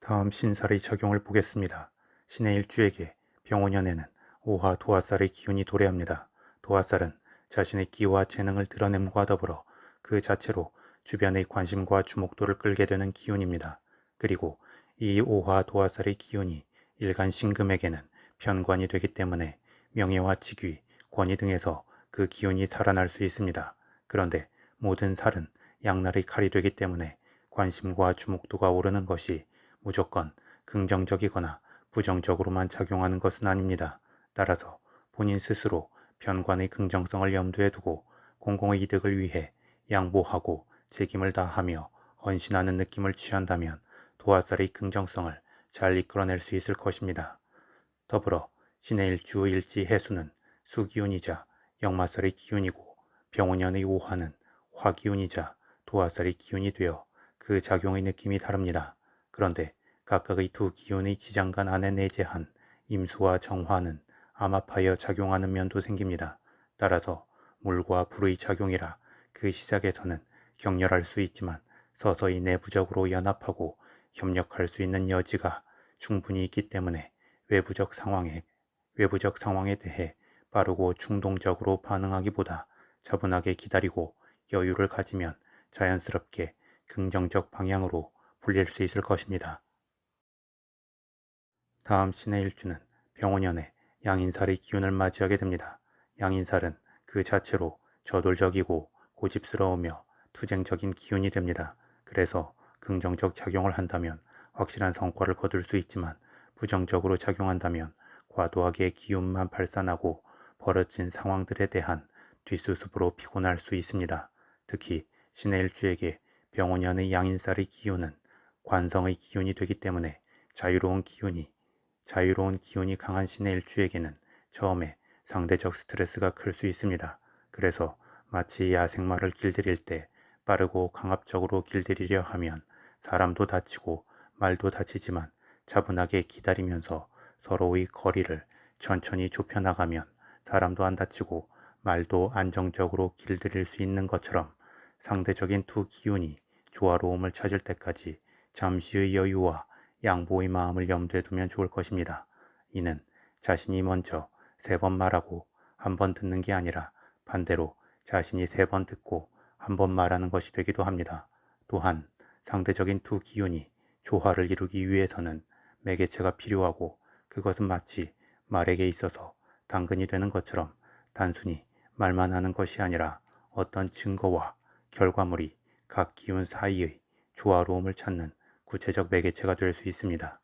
다음 신살의 적용을 보겠습니다. 신의 일주에게 병오년에는 오화 도화살의 기운이 도래합니다. 도화살은 자신의 기와 재능을 드러냄과 더불어 그 자체로 주변의 관심과 주목도를 끌게 되는 기운입니다. 그리고 이 오화 도화살의 기운이 일간 신금에게는 편관이 되기 때문에 명예와 직위, 권위 등에서 그 기운이 살아날 수 있습니다. 그런데 모든 살은 양날의 칼이 되기 때문에 관심과 주목도가 오르는 것이 무조건 긍정적이거나 부정적으로만 작용하는 것은 아닙니다. 따라서 본인 스스로 편관의 긍정성을 염두에 두고 공공의 이득을 위해 양보하고 책임을 다하며 헌신하는 느낌을 취한다면 도화살의 긍정성을 잘 이끌어낼 수 있을 것입니다. 더불어 신의 일주 일지 해수는 수기운이자 역마살의 기운이고 병원년의 오화는 화기운이자 도화살의 기운이 되어 그 작용의 느낌이 다릅니다. 그런데 각각의 두 기운의 지장간 안에 내재한 임수와 정화는 암합하여 작용하는 면도 생깁니다. 따라서 물과 불의 작용이라 그 시작에서는 격렬할 수 있지만 서서히 내부적으로 연합하고 협력할 수 있는 여지가 충분히 있기 때문에 외부적 상황에 대해 빠르고 충동적으로 반응하기보다 차분하게 기다리고 여유를 가지면 자연스럽게 긍정적 방향으로 불릴 수 있을 것입니다. 다음 신의 일주는 병오년에 양인살의 기운을 맞이하게 됩니다. 양인살은 그 자체로 저돌적이고 고집스러우며 투쟁적인 기운이 됩니다. 그래서 긍정적 작용을 한다면 확실한 성과를 거둘 수 있지만 부정적으로 작용한다면 과도하게 기운만 발산하고 벌어진 상황들에 대한 뒷수습으로 피곤할 수 있습니다. 특히 신의 일주에게 병오년의 양인살의 기운은 관성의 기운이 되기 때문에 자유로운 기운이 강한 신의 일주에게는 처음에 상대적 스트레스가 클 수 있습니다. 그래서 마치 야생마를 길들일 때 빠르고 강압적으로 길들이려 하면 사람도 다치고 말도 다치지만 차분하게 기다리면서 서로의 거리를 천천히 좁혀나가면 사람도 안 다치고 말도 안정적으로 길들일 수 있는 것처럼 상대적인 두 기운이 조화로움을 찾을 때까지 잠시의 여유와 양보의 마음을 염두에 두면 좋을 것입니다. 이는 자신이 먼저 3번 말하고 한 번 듣는 게 아니라 반대로 자신이 3번 듣고 한 번 말하는 것이 되기도 합니다. 또한 상대적인 두 기운이 조화를 이루기 위해서는 매개체가 필요하고 그것은 마치 말에게 있어서 당근이 되는 것처럼 단순히 말만 하는 것이 아니라 어떤 증거와 결과물이 각 기운 사이의 조화로움을 찾는 구체적 매개체가 될 수 있습니다.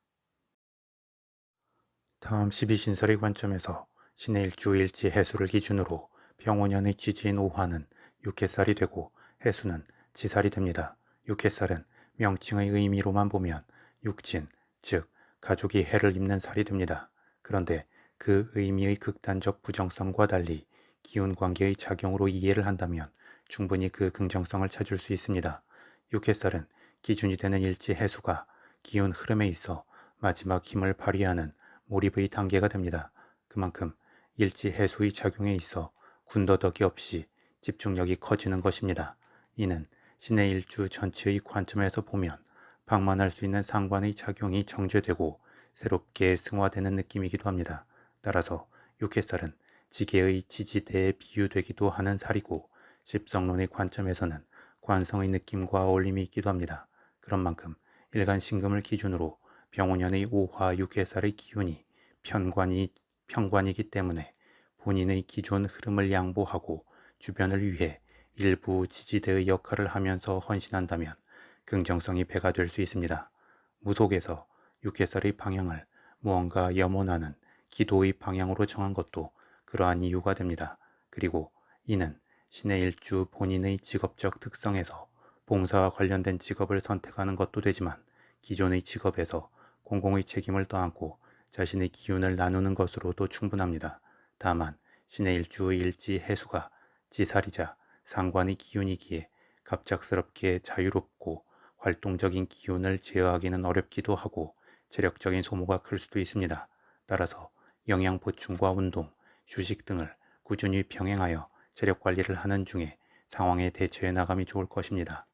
다음 12신설의 관점에서 신의 일주 일지 해수를 기준으로 병오년의 지지인 오화는 육해살이 되고 해수는 지살이 됩니다. 육해살은 명칭의 의미로만 보면 육진, 즉 가족이 해를 입는 살이 됩니다. 그런데 그 의미의 극단적 부정성과 달리 기운 관계의 작용으로 이해를 한다면 충분히 그 긍정성을 찾을 수 있습니다. 육해살은 기준이 되는 일지 해수가 기운 흐름에 있어 마지막 힘을 발휘하는 몰입의 단계가 됩니다. 그만큼 일지 해수의 작용에 있어 군더더기 없이 집중력이 커지는 것입니다. 이는 신의 일주 전체의 관점에서 보면 방만할 수 있는 상관의 작용이 정제되고 새롭게 승화되는 느낌이기도 합니다. 따라서 육해살은 지게의 지지대에 비유되기도 하는 살이고 십성론의 관점에서는 관성의 느낌과 어울림이 있기도 합니다. 그런 만큼 일간 신금을 기준으로 병오년의 오화 육해살의 기운이 편관이기 때문에 본인의 기존 흐름을 양보하고 주변을 위해 일부 지지대의 역할을 하면서 헌신한다면 긍정성이 배가 될 수 있습니다. 무속에서 육해살의 방향을 무언가 염원하는 기도의 방향으로 정한 것도 그러한 이유가 됩니다. 그리고 이는 신의 일주 본인의 직업적 특성에서 봉사와 관련된 직업을 선택하는 것도 되지만 기존의 직업에서 공공의 책임을 떠안고 자신의 기운을 나누는 것으로도 충분합니다. 다만 신의 일주의 일지 해수가 지살이자 상관의 기운이기에 갑작스럽게 자유롭고 활동적인 기운을 제어하기는 어렵기도 하고 체력적인 소모가 클 수도 있습니다. 따라서 영양 보충과 운동, 휴식 등을 꾸준히 병행하여 체력 관리를 하는 중에 상황에 대처해 나감이 좋을 것입니다.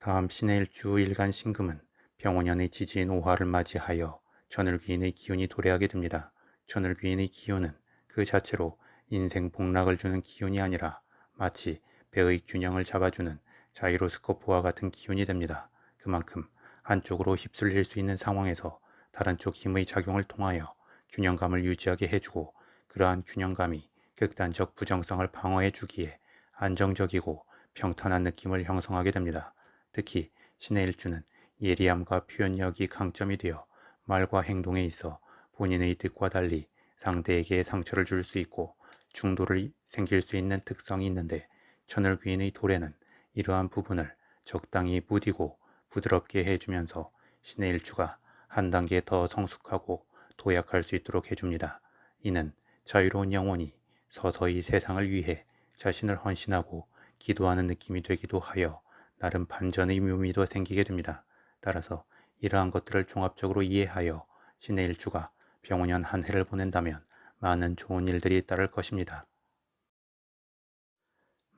다음 신의 일주 일간 신금은 병원연의 지지인 오화를 맞이하여 천을귀인의 기운이 도래하게 됩니다. 천을귀인의 기운은 그 자체로 인생 복락을 주는 기운이 아니라 마치 배의 균형을 잡아주는 자이로스코프와 같은 기운이 됩니다. 그만큼 한쪽으로 휩쓸릴 수 있는 상황에서 다른 쪽 힘의 작용을 통하여 균형감을 유지하게 해주고, 그러한 균형감이 극단적 부정성을 방어해주기에 안정적이고 평탄한 느낌을 형성하게 됩니다. 특히 신의 일주는 예리함과 표현력이 강점이 되어 말과 행동에 있어 본인의 뜻과 달리 상대에게 상처를 줄 수 있고 충돌이 생길 수 있는 특성이 있는데, 천을귀인의 도래는 이러한 부분을 적당히 무디고 부드럽게 해주면서 신의 일주가 한 단계 더 성숙하고 도약할 수 있도록 해줍니다. 이는 자유로운 영혼이 서서히 세상을 위해 자신을 헌신하고 기도하는 느낌이 되기도 하여 나름 반전의 묘미도 생기게 됩니다. 따라서 이러한 것들을 종합적으로 이해하여 신의 일주가 병원연 한 해를 보낸다면 많은 좋은 일들이 따를 것입니다.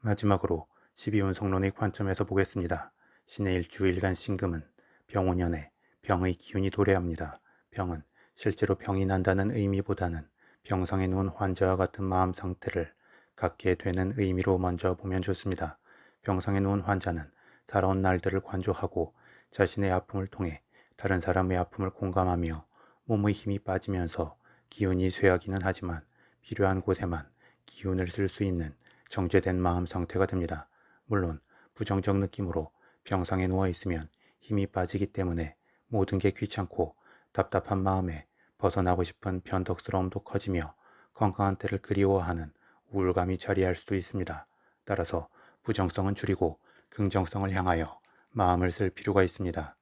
마지막으로 12운성론의 관점에서 보겠습니다. 신의 일주 일간 신금은 병원연에 병의 기운이 도래합니다. 병은 실제로 병이 난다는 의미보다는 병상에 누운 환자와 같은 마음 상태를 갖게 되는 의미로 먼저 보면 좋습니다. 병상에 누운 환자는 살아온 날들을 관조하고 자신의 아픔을 통해 다른 사람의 아픔을 공감하며 몸의 힘이 빠지면서 기운이 쇠하기는 하지만 필요한 곳에만 기운을 쓸 수 있는 정제된 마음 상태가 됩니다. 물론 부정적 느낌으로 병상에 누워 있으면 힘이 빠지기 때문에 모든 게 귀찮고 답답한 마음에 벗어나고 싶은 변덕스러움도 커지며 건강한 때를 그리워하는 우울감이 자리할 수도 있습니다. 따라서 부정성은 줄이고 긍정성을 향하여 마음을 쓸 필요가 있습니다.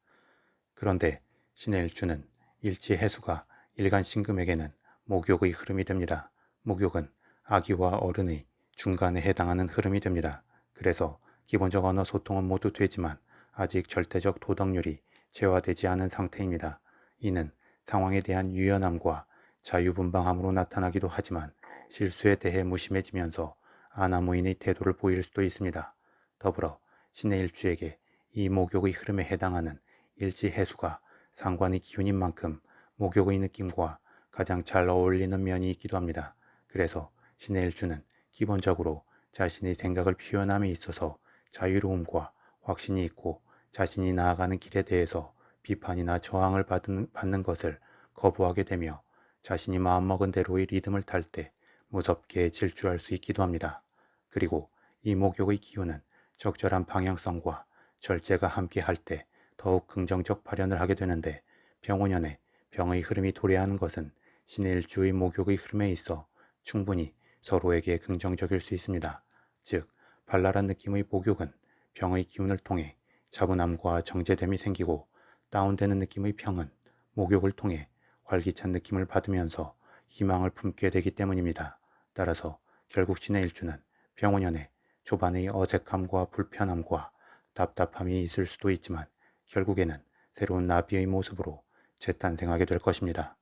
그런데 신의 일주는 일지 해수가 일간 신금에게는 목욕의 흐름이 됩니다. 목욕은 아기와 어른의 중간에 해당하는 흐름이 됩니다. 그래서 기본적 언어 소통은 모두 되지만 아직 절대적 도덕률이 제화되지 않은 상태입니다. 이는 상황에 대한 유연함과 자유분방함으로 나타나기도 하지만 실수에 대해 무심해지면서 아나무인의 태도를 보일 수도 있습니다. 더불어 신의 일주에게 이 목욕의 흐름에 해당하는 일지 해수가 상관의 기운인 만큼 목욕의 느낌과 가장 잘 어울리는 면이 있기도 합니다. 그래서 신의 일주는 기본적으로 자신의 생각을 표현함에 있어서 자유로움과 확신이 있고 자신이 나아가는 길에 대해서 비판이나 저항을 받는 것을 거부하게 되며 자신이 마음먹은 대로의 리듬을 탈 때 무섭게 질주할 수 있기도 합니다. 그리고 이 목욕의 기운은 적절한 방향성과 절제가 함께 할 때 더욱 긍정적 발현을 하게 되는데, 병오년에 병의 흐름이 도래하는 것은 신의 일주의 목욕의 흐름에 있어 충분히 서로에게 긍정적일 수 있습니다. 즉, 발랄한 느낌의 목욕은 병의 기운을 통해 차분함과 정제됨이 생기고, 다운되는 느낌의 병은 목욕을 통해 활기찬 느낌을 받으면서 희망을 품게 되기 때문입니다. 따라서 결국 신의 일주는 병오년에 초반의 어색함과 불편함과 답답함이 있을 수도 있지만 결국에는 새로운 나비의 모습으로 재탄생하게 될 것입니다.